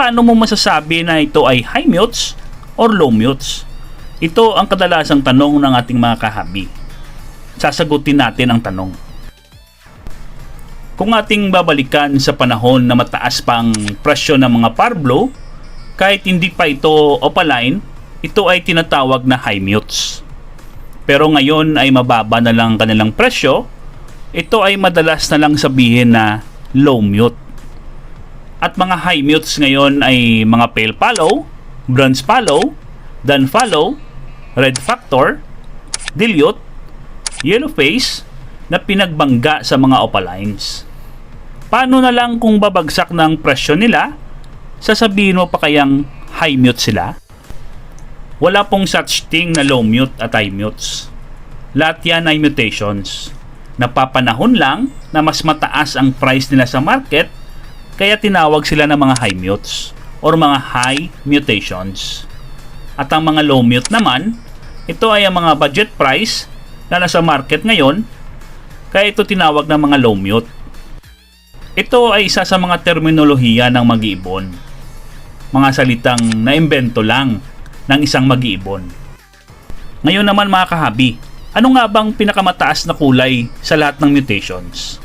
paano mo masasabi na ito ay high mutes or low mutes? Ito ang kadalasang tanong ng ating mga kahabi. Sasagutin natin ang tanong. Kung ating babalikan sa panahon na mataas pa ang presyo ng mga parblo, kahit hindi pa ito opaline, ito ay tinatawag na high mutes. Pero ngayon ay mababa na lang kanilang presyo, ito ay madalas na lang sabihin na low mute. At mga high mutes ngayon ay mga pale fallow, bronze fallow, dun fallow, red factor, dilute, yellow face na pinagbangga sa mga opalines. Paano na lang kung babagsak ng presyo nila, sasabihin mo pa kayang high mute sila? Wala pong such thing na low mute at high mutes. Lahat yan ay mutations. Napapanahon lang na mas mataas ang price nila sa market, kaya tinawag sila ng mga high mutes or mga high mutations. At ang mga low mute naman, ito ay ang mga budget price na nasa market ngayon, kaya ito tinawag ng mga low mute. Ito ay isa sa mga terminolohiya ng mag-iibon. Mga salitang naimbento lang ng isang mag-iibon. Ngayon naman mga kahabi, ano nga bang pinakamataas na kulay sa lahat ng mutations?